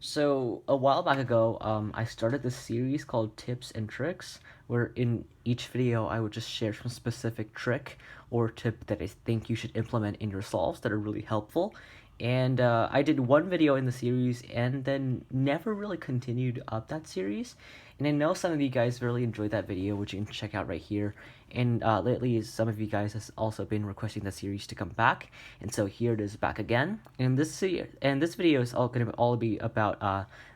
So a while back ago, I started this series called Tips and Tricks, where in each video I would just share some specific trick or tip that I think you should implement in your solves that are really helpful. And I did one video in the series and then never really continued up that series. And I know some of you guys really enjoyed that video, which you can check out right here. And lately, some of you guys has also been requesting the series to come back, and so here it is back again. And this video is all going to be about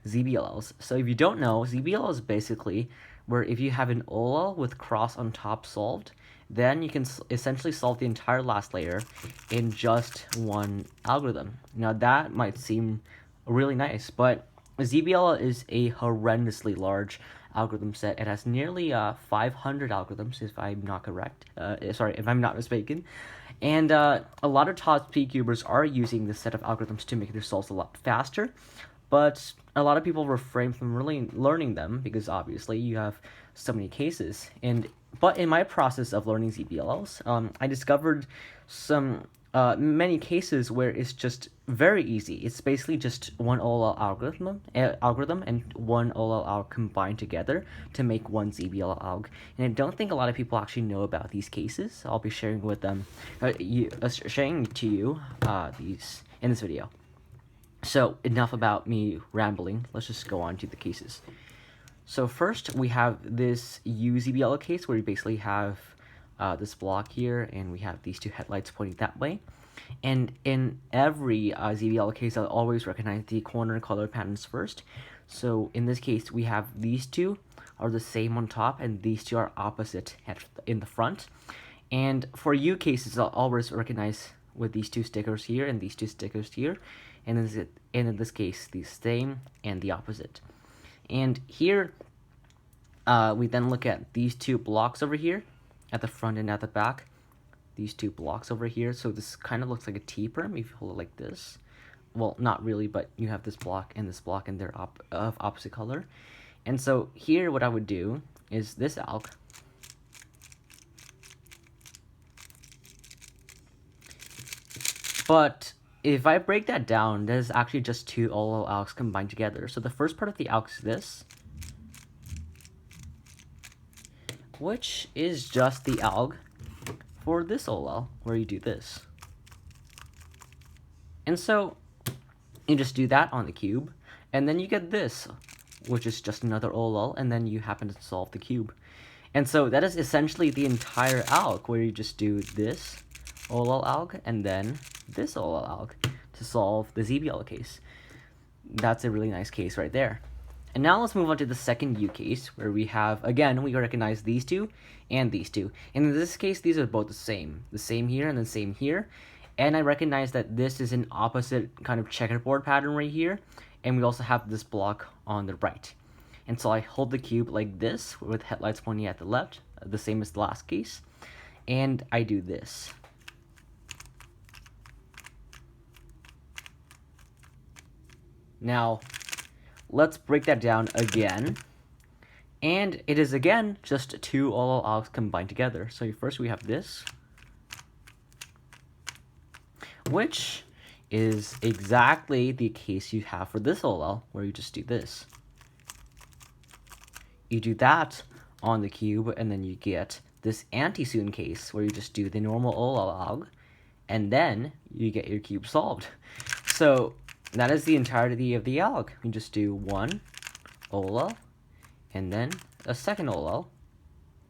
ZBLLs. So if you don't know, ZBLL is basically where if you have an OLL with cross on top solved, then you can essentially solve the entire last layer in just one algorithm. Now that might seem really nice, but ZBLL is a horrendously large algorithm set. It has nearly 500 algorithms, if I'm not correct. Sorry, if I'm not mistaken. And a lot of top P-cubers are using this set of algorithms to make their solves a lot faster. But a lot of people refrain from really learning them because obviously you have so many cases. But in my process of learning ZBLLs, I discovered some many cases where it's just very easy. It's basically just one OLL algorithm and one OLL alg combined together to make one ZBLL alg. And I don't think a lot of people actually know about these cases. I'll be sharing with them, sharing to you these in this video. So enough about me rambling. Let's just go on to the cases. So first we have this UZBL case where you basically have this block here, and we have these two headlights pointing that way. And in every ZBL case, I'll always recognize the corner color patterns first. So in this case, we have these two are the same on top, and these two are opposite in the front. And for U cases, I'll always recognize with these two stickers here and these two stickers here. And in this case, the same and the opposite. And here, we then look at these two blocks over here, at the front and at the back. These two blocks over here. So this kind of looks like a T-perm if you hold it like this. Well, not really, but you have this block, and they're of opposite color. And so here, what I would do is this alg. But if I break that down, there's actually just two OLL algs combined together. So the first part of the alg is this, which is just the alg for this OLL, where you do this. And so you just do that on the cube, and then you get this, which is just another OLL, and then you happen to solve the cube. And so that is essentially the entire alg, where you just do this OLL alg and then this OLL alg to solve the ZBL case. That's a really nice case right there. And now let's move on to the second U case, where we have, again, we recognize these two and these two. And in this case, these are both the same here and the same here. And I recognize that this is an opposite kind of checkerboard pattern right here. And we also have this block on the right. And so I hold the cube like this, with headlights pointing at the left, the same as the last case. And I do this. Now, let's break that down again. And it is, again, just two OLL algs combined together. So first we have this, which is exactly the case you have for this OLL, where you just do this. You do that on the cube, and then you get this anti-soon case, where you just do the normal OLL alg, and then you get your cube solved. So that is the entirety of the alg. You just do one OLL and then a second OLL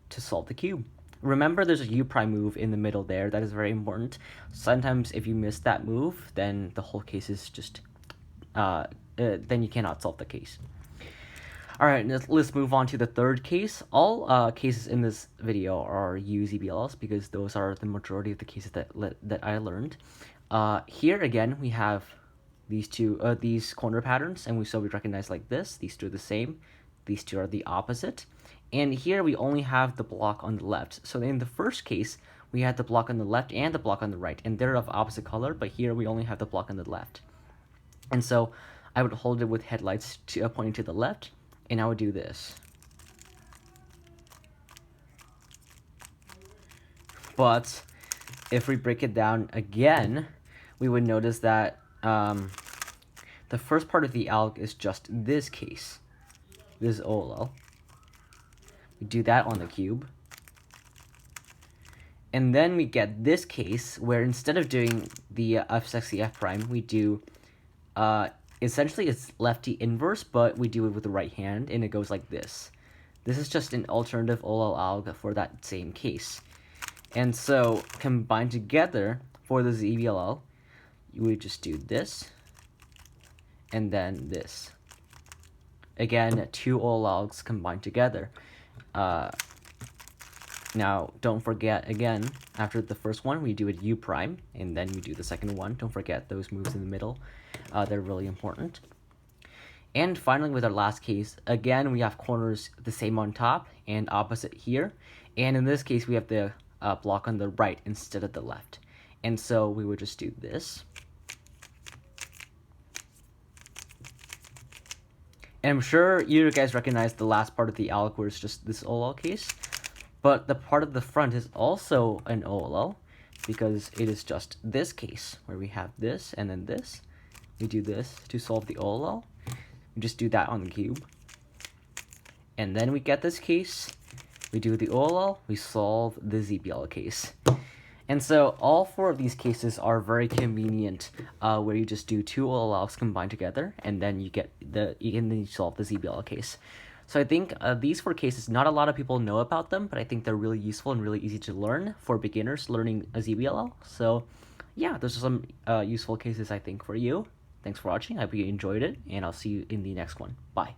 to solve the cube. Remember, there's a U prime move in the middle there. That is very important. Sometimes if you miss that move, then the whole case is just, then you cannot solve the case. All right, let's move on to the third case. All cases in this video are UZBLs because those are the majority of the cases that I learned. Here again, we have these two these corner patterns, and we recognize like this. These two are the same. These two are the opposite. And here we only have the block on the left. So in the first case, we had the block on the left and the block on the right, and they're of opposite color, but here we only have the block on the left. And so I would hold it with headlights pointing to the left, and I would do this. But if we break it down again, we would notice that the first part of the alg is just this case. This is OLL. We do that on the cube. And then we get this case where instead of doing the f sexy f prime, we do essentially it's lefty inverse, but we do it with the right hand, and it goes like this. This is just an alternative OLL alg for that same case. And so combined together for the ZBLL, we just do this and then this. Again, two OLL algs combined together. Now, don't forget, again, after the first one, we do it U prime, and then we do the second one. Don't forget those moves in the middle. They're really important. And finally, with our last case, again, we have corners the same on top and opposite here. And in this case, we have the block on the right instead of the left. And so we would just do this. And I'm sure you guys recognize the last part of the alg where it's just this OLL case. But the part of the front is also an OLL because it is just this case where we have this and then this. We do this to solve the OLL. We just do that on the cube. And then we get this case. We do the OLL. We solve the ZBL case. And so all four of these cases are very convenient, where you just do two OLLs combined together, and then you get then you solve the ZBL case. So I think these four cases, not a lot of people know about them, but I think they're really useful and really easy to learn for beginners learning a ZBLL. So yeah, those are some useful cases I think for you. Thanks for watching. I hope you enjoyed it, and I'll see you in the next one. Bye.